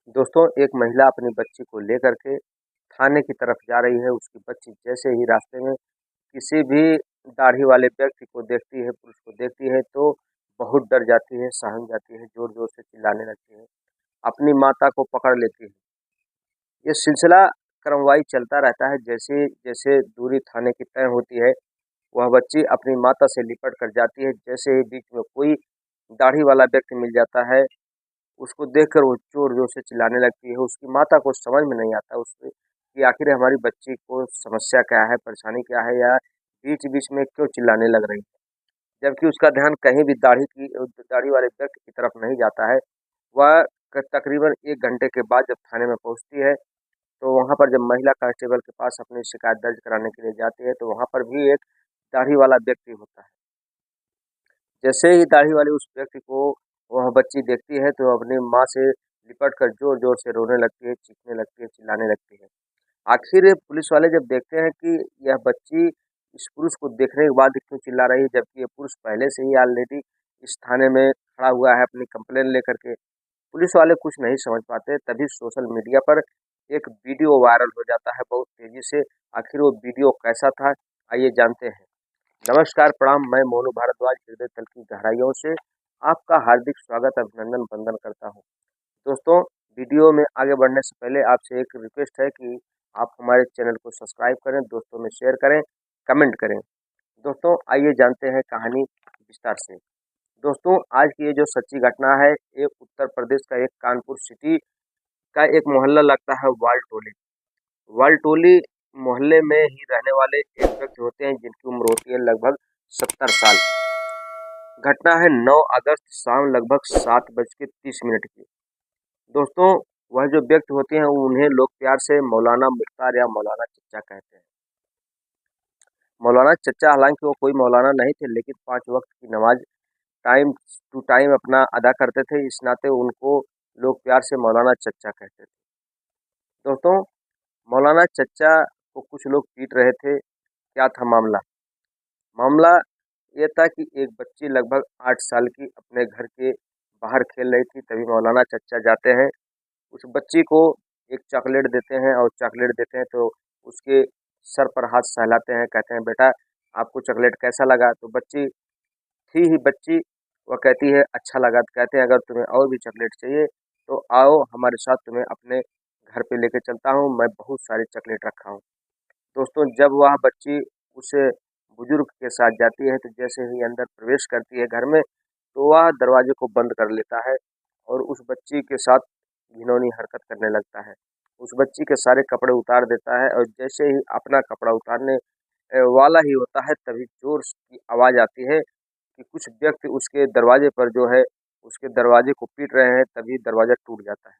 दोस्तों, एक महिला अपनी बच्ची को लेकर के थाने की तरफ जा रही है। उसकी बच्ची जैसे ही रास्ते में किसी भी दाढ़ी वाले व्यक्ति को देखती है, पुरुष को देखती है तो बहुत डर जाती है, सहम जाती है, ज़ोर-ज़ोर से चिल्लाने लगती है, अपनी माता को पकड़ लेती है। ये सिलसिला क्रमवाई चलता रहता है। जैसे-जैसे दूरी थाने की तय होती है, वह बच्ची अपनी माता से लिपट कर जाती है। जैसे ही बीच में कोई दाढ़ी वाला व्यक्ति मिल जाता है, उसको देखकर वो ज़ोर-ज़ोर से चिल्लाने लगती है। उसकी माता को समझ में नहीं आता उससे कि आखिर हमारी बच्ची को समस्या क्या है, परेशानी क्या है या बीच-बीच में क्यों चिल्लाने लग रही है। जबकि उसका ध्यान कहीं भी दाढ़ी वाले व्यक्ति की तरफ नहीं जाता है। वह तकरीबन 1 घंटे के बाद जब थाने में पहुँचती है, तो वहाँ पर जब महिला कांस्टेबल के पास अपनी शिकायत दर्ज कराने के लिए जाती है, तो वहाँ पर भी एक दाढ़ी वाला व्यक्ति होता है। जैसे ही दाढ़ी वाली उस व्यक्ति को वह बच्ची देखती है तो अपनी माँ से लिपट कर ज़ोर-ज़ोर से रोने लगती है, चीखने लगती है, चिल्लाने लगती है। आखिर पुलिस वाले जब देखते हैं कि यह बच्ची इस पुरुष को देखने के बाद क्यों चिल्ला रही है, जबकि ये पुरुष पहले से ही ऑलरेडी इस थाने में खड़ा हुआ है अपनी कंप्लेन लेकर के। पुलिस वाले कुछ नहीं समझ पाते, तभी सोशल मीडिया पर एक वीडियो वायरल हो जाता है बहुत तेज़ी से। आखिर वो वीडियो कैसा था, आइए जानते हैं। नमस्कार, प्रणाम, मैं मोनू भारद्वाज हृदय तल की गहराइयों से आपका हार्दिक स्वागत, अभिनंदन, वंदन करता हूँ। दोस्तों, वीडियो में आगे बढ़ने से पहले आपसे एक रिक्वेस्ट है कि आप हमारे चैनल को सब्सक्राइब करें, दोस्तों में शेयर करें, कमेंट करें। दोस्तों, आइए जानते हैं कहानी विस्तार से। दोस्तों, आज की ये जो सच्ची घटना है, ये उत्तर प्रदेश का एक कानपुर सिटी का एक मोहल्ला लगता है वालटोली। वालटोली मोहल्ले में ही रहने वाले एक व्यक्ति होते हैं जिनकी उम्र होती है लगभग 70 साल। घटना है 9 अगस्त शाम लगभग 7:30 की। दोस्तों, वह जो व्यक्ति होते हैं उन्हें लोग प्यार से मौलाना मुख्तार या मौलाना चचा कहते हैं। मौलाना चचा हालांकि वो कोई मौलाना नहीं थे, लेकिन 5 वक्त की नमाज टाइम टू टाइम अपना अदा करते थे। इस नाते उनको लोग प्यार से मौलाना चचा कहते थे। दोस्तों, मौलाना चचा को कुछ लोग पीट रहे थे। क्या था मामला? मामला ये था कि एक बच्ची लगभग 8 साल की अपने घर के बाहर खेल रही थी, तभी मौलाना चचा जाते हैं। उस बच्ची को एक चॉकलेट देते हैं और चॉकलेट देते हैं तो उसके सर पर हाथ सहलाते हैं, कहते हैं, "बेटा, आपको चॉकलेट कैसा लगा?" तो बच्ची थी ही बच्ची, वह कहती है, "अच्छा लगा।" तो कहते हैं, "अगर तुम्हें और भी चॉकलेट चाहिए तो आओ हमारे साथ, तुम्हें अपने घर पे लेके चलता हूँ, मैं बहुत सारे चॉकलेट रखा हूँ।" दोस्तों, जब वह बच्ची उस बुजुर्ग के साथ जाती है तो जैसे ही अंदर प्रवेश करती है घर में, तो वह दरवाजे को बंद कर लेता है और उस बच्ची के साथ घिनौनी हरकत करने लगता है। उस बच्ची के सारे कपड़े उतार देता है और जैसे ही अपना कपड़ा उतारने वाला ही होता है, तभी ज़ोर की आवाज़ आती है कि कुछ व्यक्ति उसके दरवाजे पर जो है, उसके दरवाजे को पीट रहे हैं, तभी दरवाज़ा टूट जाता है।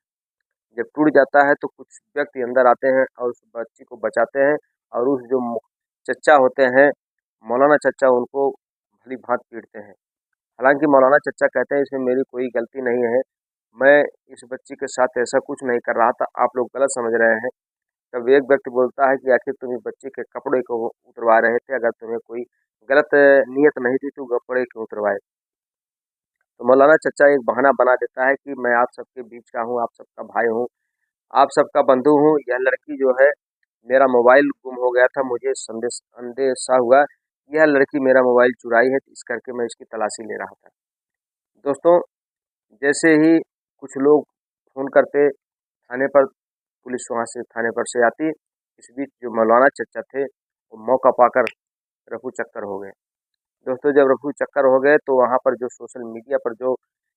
जब टूट जाता है तो कुछ व्यक्ति अंदर आते हैं और उस बच्ची को बचाते हैं और उस जो चच्चा होते हैं, मौलाना चच्चा, उनको भली-भाँति पीटते हैं। हालाँकि मौलाना चच्चा कहते हैं इसमें मेरी कोई गलती नहीं है, मैं इस बच्ची के साथ ऐसा कुछ नहीं कर रहा था, आप लोग गलत समझ रहे हैं। तब एक व्यक्ति बोलता है कि आखिर तुम इस बच्चे के कपड़े को उतरवा रहे थे, अगर तुम्हें कोई गलत नीयत नहीं थी तो कपड़े क्यों उतरवाए? तो मौलाना चच्चा एक बहाना बना देता है कि मैं आप सबके बीच का हूँ, आप सबका भाई हूँ, आप सबका बंधु हूँ। यह लड़की जो है, मेरा मोबाइल गुम हो गया था, मुझे अंदेशा हुआ यह लड़की मेरा मोबाइल चुराई है, इस करके मैं इसकी तलाशी ले रहा था। दोस्तों, जैसे ही कुछ लोग फ़ोन करते थाने पर, पुलिस वहाँ से थाने पर से आती। इस बीच जो मौलाना चच्चा थे, वो मौका पाकर रफू चक्कर हो गए। दोस्तों, जब रफू चक्कर हो गए तो वहाँ पर जो सोशल मीडिया पर जो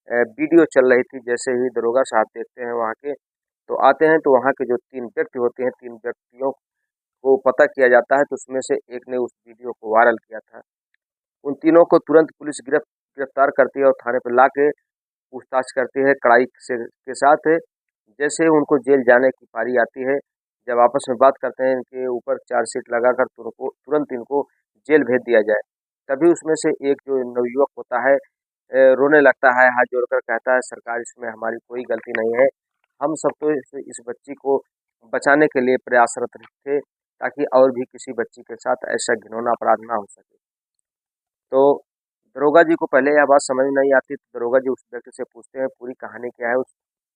वीडियो चल रही थी, जैसे ही दरोगा साहब देखते हैं वहाँ के, तो आते हैं तो वहाँ के जो 3 व्यक्ति होते हैं, 3 व्यक्तियों को पता किया जाता है, तो उसमें से एक ने उस वीडियो को वायरल किया था। उन तीनों को तुरंत पुलिस गिरफ्तार करती है और थाने पे लाके पूछताछ करती है कड़ाई से के साथ। जैसे ही उनको जेल जाने की पारी आती है, जब आपस में बात करते हैं इनके ऊपर चार्जशीट लगाकर तुरंत इनको जेल भेज दिया जाए। तभी उसमें से एक जो नवयुवक होता है, रोने लगता है, हाथ जोड़कर कहता है, "सरकार, इसमें हमारी कोई गलती नहीं है। हम सब तो इस बच्ची को बचाने के लिए प्रयासरत थे, ताकि और भी किसी बच्ची के साथ ऐसा घिनौना अपराध ना हो सके।" तो दरोगा जी को पहले यह बात समझ नहीं आती, तो दरोगा जी उस व्यक्ति से पूछते हैं, "पूरी कहानी क्या है?"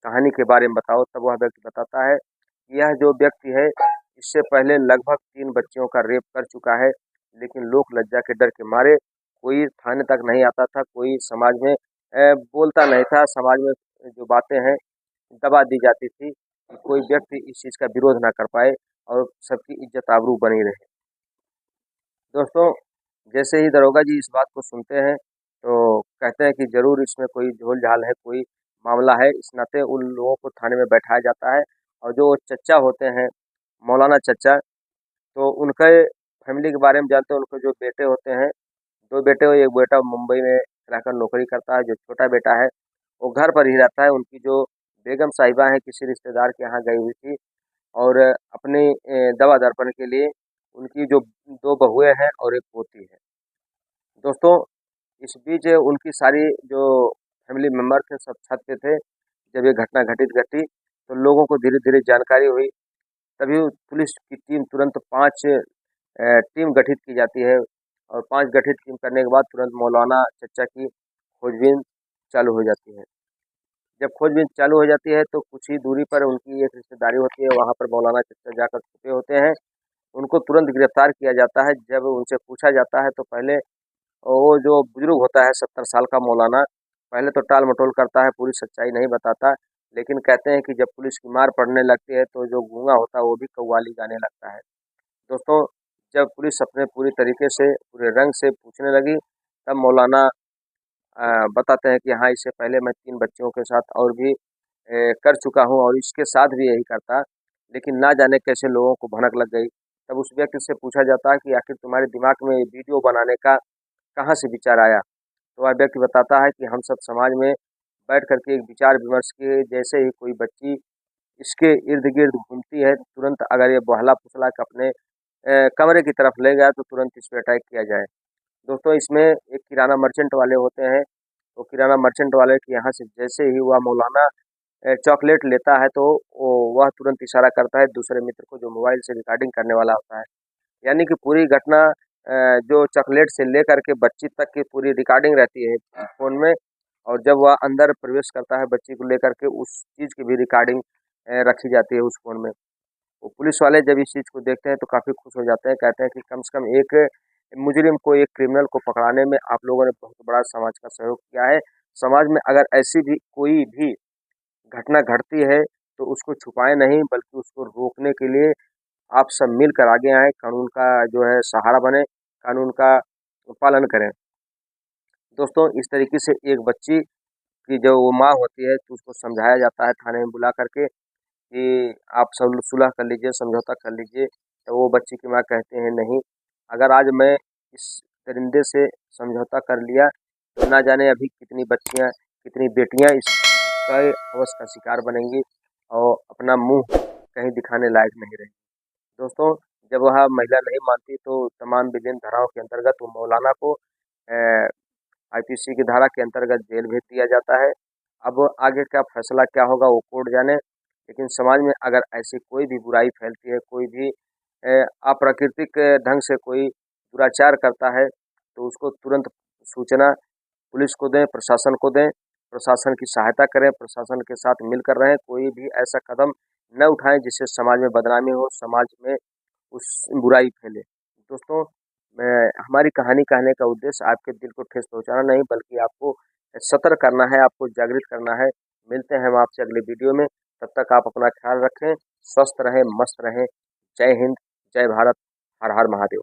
कहानी के बारे में बताओ। तब वह व्यक्ति बताता है कि यह जो व्यक्ति है इससे पहले लगभग 3 बच्चियों का रेप कर चुका है, लेकिन लोक लज्जा के डर के मारे कोई थाने तक नहीं आता था, कोई समाज में बोलता नहीं था। समाज में जो बातें हैं दबा दी जाती थी कि कोई व्यक्ति इस चीज़ का विरोध ना कर पाए और सबकी इज्जत आबरू बनी रहे। दोस्तों, जैसे ही दरोगा जी इस बात को सुनते हैं तो कहते हैं कि ज़रूर इसमें कोई झोल-झाल है, कोई मामला है। इस नाते उन लोगों को थाने में बैठाया जाता है और जो चच्चा होते हैं, मौलाना चच्चा, तो उनके फैमिली के बारे में जानते हैं। उनके जो बेटे होते हैं, 2 बेटे और 1 बेटा मुंबई में रहकर नौकरी करता है। जो छोटा बेटा है, वो घर पर ही रहता है। उनकी जो बेगम साहिबा हैं, किसी रिश्तेदार के यहाँ गई हुई थी और अपनी दवा-दर्पण के लिए उनकी जो 2 बहुएँ हैं और 1 पोती है। दोस्तों, इस बीच उनकी सारी जो फैमिली मेंबर थे सब छत पे थे। जब ये घटना घटी तो लोगों को धीरे-धीरे जानकारी हुई। तभी पुलिस की टीम तुरंत 5 टीम गठित की जाती है और 5 गठित टीम करने के बाद तुरंत मौलाना चच्चा की खोजबीन चालू हो जाती है। जब खोजबीन चालू हो जाती है तो कुछ ही दूरी पर उनकी एक रिश्तेदारी होती है, वहाँ पर मौलाना चच्चा जाकर छुपे होते हैं। उनको तुरंत गिरफ्तार किया जाता है। जब उनसे पूछा जाता है तो पहले वो जो बुजुर्ग होता है 70 साल का मौलाना, पहले तो टाल-मटोल करता है, पूरी सच्चाई नहीं बताता। लेकिन कहते हैं कि जब पुलिस की मार पड़ने लगती है तो जो गूंगा होता है वो भी कव्वाली गाने लगता है। दोस्तों, जब पुलिस अपने पूरी तरीके से, पूरे रंग से पूछने लगी, तब मौलाना बताते हैं कि हाँ, इससे पहले मैं 3 बच्चियों के साथ और भी कर चुका हूँ और इसके साथ भी यही करता, लेकिन ना जाने कैसे लोगों को भनक लग गई। तब उस व्यक्ति से पूछा जाता है कि आखिर तुम्हारे दिमाग में ये वीडियो बनाने का कहाँ से विचार आया? तो वह व्यक्ति बताता है कि हम सब समाज में बैठ कर के एक विचार विमर्श किए, जैसे ही कोई बच्ची इसके इर्द-गिर्द घूमती है, तुरंत अगर ये बहला-फुसला के अपने कमरे की तरफ ले गया तो तुरंत इस पे अटैक किया जाए। दोस्तों, इसमें एक किराना मर्चेंट वाले होते हैं, तो किराना मर्चेंट वाले के यहाँ से जैसे ही वह मौलाना चॉकलेट लेता है तो वह तुरंत इशारा करता है दूसरे मित्र को जो मोबाइल से रिकॉर्डिंग करने वाला होता है। यानी कि पूरी घटना जो चॉकलेट से लेकर के बच्ची तक की पूरी रिकॉर्डिंग रहती है फ़ोन में, और जब वह अंदर प्रवेश करता है बच्ची को लेकर के उस चीज़ की भी रिकॉर्डिंग रखी जाती है उस फ़ोन में। वो पुलिस वाले जब इस चीज़ को देखते हैं तो काफ़ी खुश हो जाते हैं, कहते हैं कि कम से कम एक मुजरिम को, एक क्रिमिनल को पकड़ाने में आप लोगों ने बहुत बड़ा समाज का सहयोग किया है। समाज में अगर ऐसी भी कोई भी घटना घटती है तो उसको छुपाएँ नहीं, बल्कि उसको रोकने के लिए आप सब मिलकर आगे आएँ, कानून का जो है सहारा बनें, कानून का पालन करें। दोस्तों, इस तरीके से एक बच्ची की जो वो माँ होती है तो उसको समझाया जाता है थाने में बुला करके कि आप सब सुलह कर लीजिए, समझौता कर लीजिए। तो वो बच्ची की माँ कहते हैं नहीं, अगर आज मैं इस दरिंदे से समझौता कर लिया तो ना जाने अभी कितनी बच्चियाँ, कितनी बेटियाँ इसके हवस का शिकार बनेंगी और अपना मुँह कहीं दिखाने लायक नहीं रहेंगी। दोस्तों, जब वह महिला नहीं मानती तो तमाम विभिन्न धाराओं के अंतर्गत वो मौलाना को आईपीसी की धारा के अंतर्गत जेल भेज दिया जाता है। अब आगे का फैसला क्या होगा वो कोर्ट जाने, लेकिन समाज में अगर ऐसी कोई भी बुराई फैलती है, कोई भी अप्राकृतिक ढंग से कोई दुराचार करता है, तो उसको तुरंत सूचना पुलिस को दें, प्रशासन को दें, प्रशासन की सहायता करें, प्रशासन के साथ मिलकर रहें। कोई भी ऐसा कदम न उठाएँ जिससे समाज में बदनामी हो, समाज में उस बुराई फैले। दोस्तों, मैं हमारी कहानी कहने का उद्देश्य आपके दिल को ठेस पहुँचाना नहीं, बल्कि आपको सतर्क करना है, आपको जागृत करना है। मिलते हैं हम आपसे अगले वीडियो में, तब तक आप अपना ख्याल रखें, स्वस्थ रहें, मस्त रहें। जय हिंद, जय भारत, हर हर महादेव।